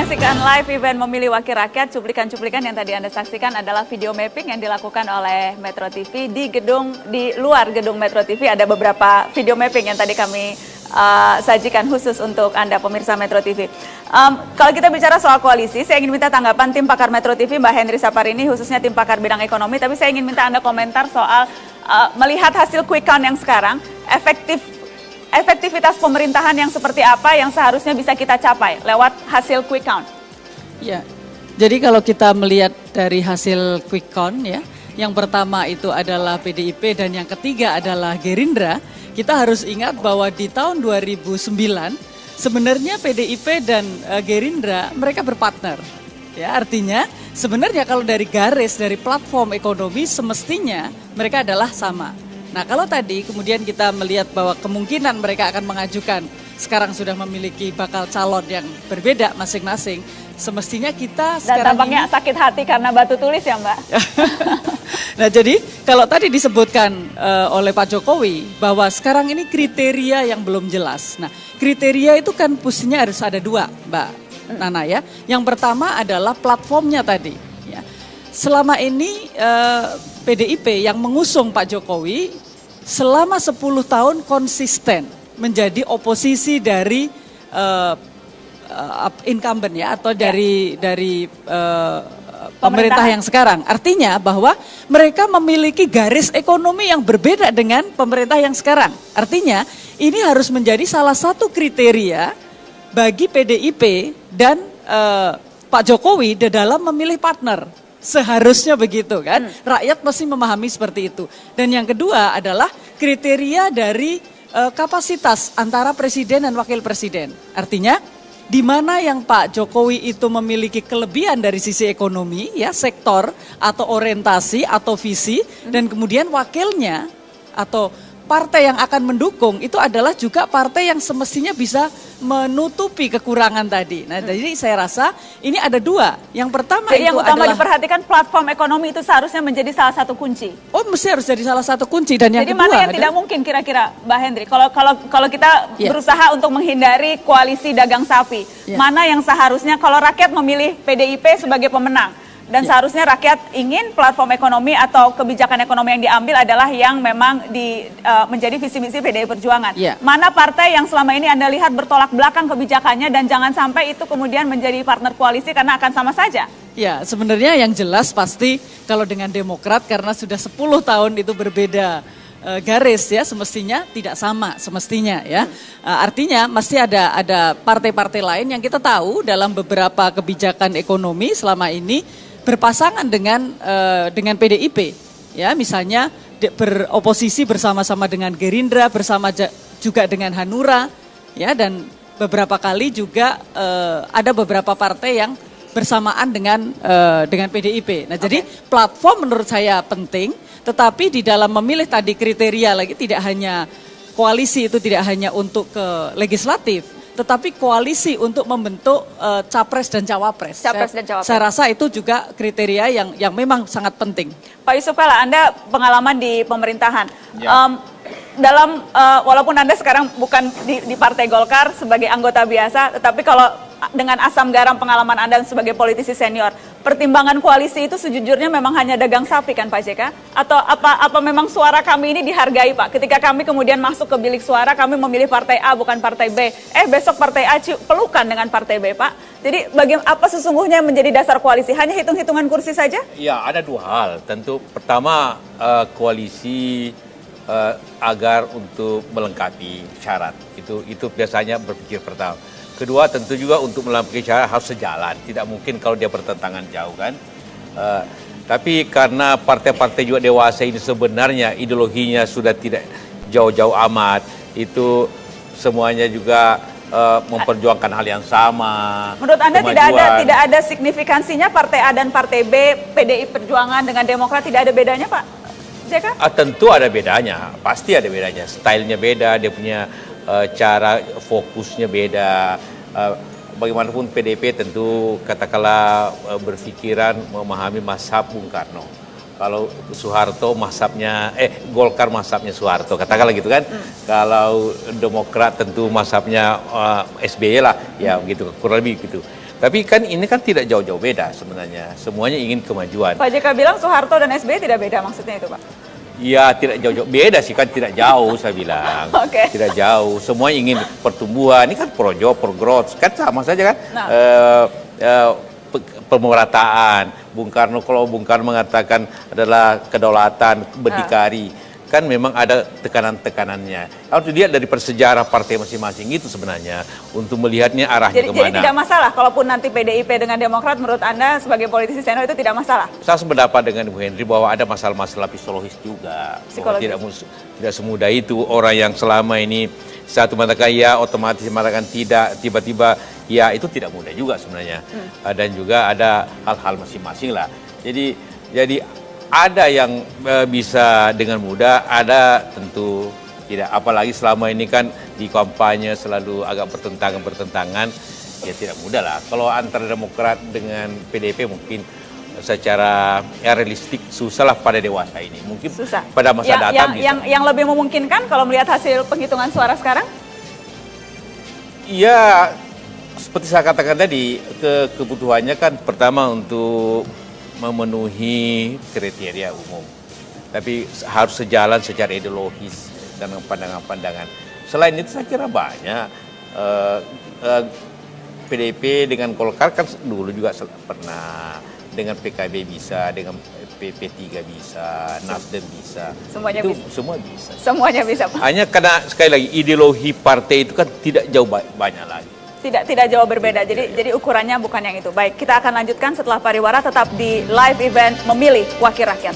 menyaksikan live event memilih wakil rakyat. Cuplikan-cuplikan yang tadi Anda saksikan adalah video mapping yang dilakukan oleh Metro TV di luar gedung Metro TV. Ada beberapa video mapping yang tadi kami sajikan khusus untuk Anda pemirsa Metro TV. Kalau kita bicara soal koalisi, saya ingin minta tanggapan tim pakar Metro TV, Mbak Henry Saparini, khususnya tim pakar bidang ekonomi. Tapi saya ingin minta Anda komentar soal melihat hasil quick count yang sekarang, efektivitas pemerintahan yang seperti apa yang seharusnya bisa kita capai lewat hasil quick count? Ya, jadi kalau kita melihat dari hasil quick count ya, yang pertama itu adalah PDIP dan yang ketiga adalah Gerindra. Kita harus ingat bahwa di tahun 2009 sebenarnya PDIP dan Gerindra mereka berpartner. Ya, artinya sebenarnya kalau dari garis, dari platform ekonomi semestinya mereka adalah sama. Nah kalau tadi kemudian kita melihat bahwa kemungkinan mereka akan mengajukan, sekarang sudah memiliki bakal calon yang berbeda masing-masing, semestinya kita sekarang tampaknya ini sakit hati karena batu tulis ya Mbak. Nah jadi kalau tadi disebutkan oleh Pak Jokowi bahwa sekarang ini kriteria yang belum jelas. Nah kriteria itu kan mestinya harus ada dua Mbak Nana ya. Yang pertama adalah platformnya tadi. Ya. Selama ini PDIP yang mengusung Pak Jokowi selama 10 tahun konsisten menjadi oposisi dari incumbent ya atau dari pemerintah yang sekarang. Artinya bahwa mereka memiliki garis ekonomi yang berbeda dengan pemerintah yang sekarang. Artinya ini harus menjadi salah satu kriteria bagi PDIP dan Pak Jokowi di dalam memilih partner. Seharusnya begitu kan, rakyat mesti memahami seperti itu. Dan yang kedua adalah kriteria dari kapasitas antara presiden dan wakil presiden. Artinya di mana yang Pak Jokowi itu memiliki kelebihan dari sisi ekonomi, ya sektor atau orientasi atau visi, dan kemudian wakilnya atau partai yang akan mendukung itu adalah juga partai yang semestinya bisa menutupi kekurangan tadi. Nah, jadi saya rasa ini ada dua. Yang pertama jadi itu yang utama adalah diperhatikan platform ekonomi itu seharusnya menjadi salah satu kunci. Oh, mesti harus jadi salah satu kunci. Dan yang jadi kedua mana yang tidak mungkin kira-kira Mbak Henry? Kalau kita berusaha untuk menghindari koalisi dagang sapi, mana yang seharusnya kalau rakyat memilih PDIP sebagai pemenang? Dan seharusnya rakyat ingin platform ekonomi atau kebijakan ekonomi yang diambil adalah yang memang menjadi visi misi PDI Perjuangan. Mana partai yang selama ini Anda lihat bertolak belakang kebijakannya dan jangan sampai itu kemudian menjadi partner koalisi karena akan sama saja? Ya, sebenarnya yang jelas pasti kalau dengan Demokrat karena sudah 10 tahun itu berbeda garis ya, semestinya tidak sama semestinya ya. Artinya mesti ada partai-partai lain yang kita tahu dalam beberapa kebijakan ekonomi selama ini berpasangan dengan PDIP, ya misalnya beroposisi bersama-sama dengan Gerindra, bersama juga dengan Hanura, ya dan beberapa kali juga ada beberapa partai yang bersamaan dengan PDIP. Nah jadi platform menurut saya penting, tetapi di dalam memilih tadi kriteria lagi tidak hanya koalisi itu tidak hanya untuk ke legislatif. Tetapi koalisi untuk membentuk capres dan cawapres. Saya rasa itu juga kriteria yang memang sangat penting. Pak Yusuf Kalla, Anda pengalaman di pemerintahan. Walaupun Anda sekarang bukan di Partai Golkar sebagai anggota biasa, tetapi kalau dengan asam garam pengalaman Anda sebagai politisi senior, pertimbangan koalisi itu sejujurnya memang hanya dagang sapi kan Pak JK? Atau apa memang suara kami ini dihargai Pak? Ketika kami kemudian masuk ke bilik suara, kami memilih partai A bukan partai B. Besok partai A pelukan dengan partai B Pak. Jadi apa sesungguhnya menjadi dasar koalisi? Hanya hitung-hitungan kursi saja? Ya ada dua hal. Tentu pertama koalisi agar untuk melengkapi syarat. Itu biasanya berpikir pertama. Kedua tentu juga untuk melampaui syarat harus sejalan. Tidak mungkin kalau dia bertentangan jauh kan. Tapi karena partai-partai juga dewasa ini sebenarnya ideologinya sudah tidak jauh-jauh amat. Itu semuanya juga memperjuangkan hal yang sama. Menurut Anda tidak ada signifikansinya partai A dan partai B, PDI Perjuangan dengan Demokrat tidak ada bedanya Pak JK? Tentu ada bedanya. Pasti ada bedanya. Stylenya beda, dia punya cara fokusnya beda. Bagaimanapun PDIP tentu katakanlah berpikiran memahami mazhab Bung Karno. Kalau Soeharto mazhabnya, Golkar mazhabnya Soeharto, katakanlah gitu kan. Kalau Demokrat tentu mazhabnya SBY lah, ya begitu, kurang lebih gitu. Tapi kan ini kan tidak jauh-jauh beda sebenarnya. Semuanya ingin kemajuan. Pak JK bilang Soeharto dan SBY tidak beda, maksudnya itu Pak? Ya tidak jauh-jauh beda sih, kan tidak jauh saya bilang. Oke. Tidak jauh. Semua ingin pertumbuhan. Ini kan pro job, pro growth. Kan sama saja kan. Nah. Pemerataan. Kalau Bung Karno mengatakan adalah kedaulatan, berdikari. Kan memang ada tekanan-tekanannya. Harus dilihat dari persejarah partai masing-masing itu sebenarnya. Untuk melihatnya arahnya kemana. Jadi tidak masalah, kalaupun nanti PDIP dengan Demokrat, menurut Anda sebagai politisi senior itu tidak masalah? Saya sependapat dengan Bu Henry bahwa ada masalah-masalah psikologis juga. Psikologis. Tidak semudah itu orang yang selama ini satu mengatakan ya, otomatis mengatakan tidak, tiba-tiba ya, itu tidak mudah juga sebenarnya. Dan juga ada hal-hal masing-masing lah. Jadi ada yang bisa dengan mudah, ada tentu tidak. Apalagi selama ini kan di kampanye selalu agak bertentangan, ya tidak mudah lah. Kalau antara Demokrat dengan PDIP mungkin secara realistik susah lah pada dewasa ini. Mungkin Susah. pada masa datang bisa. Yang lebih memungkinkan kalau melihat hasil penghitungan suara sekarang? Ya, seperti saya katakan tadi, kebutuhannya kan pertama untuk memenuhi kriteria umum. Tapi harus sejalan secara ideologis dan pandangan-pandangan. Selain itu saya kira banyak. PDIP dengan Golkar kan dulu juga pernah. Dengan PKB bisa, dengan P3 bisa, Nasdem bisa. Semuanya itu bisa. Semua bisa. Semuanya bisa Pak? Hanya karena sekali lagi ideologi partai itu kan tidak jauh banyak lagi. Tidak jauh berbeda. Jadi ukurannya bukan yang itu. Baik, kita akan lanjutkan setelah pariwara, tetap di live event memilih wakil rakyat.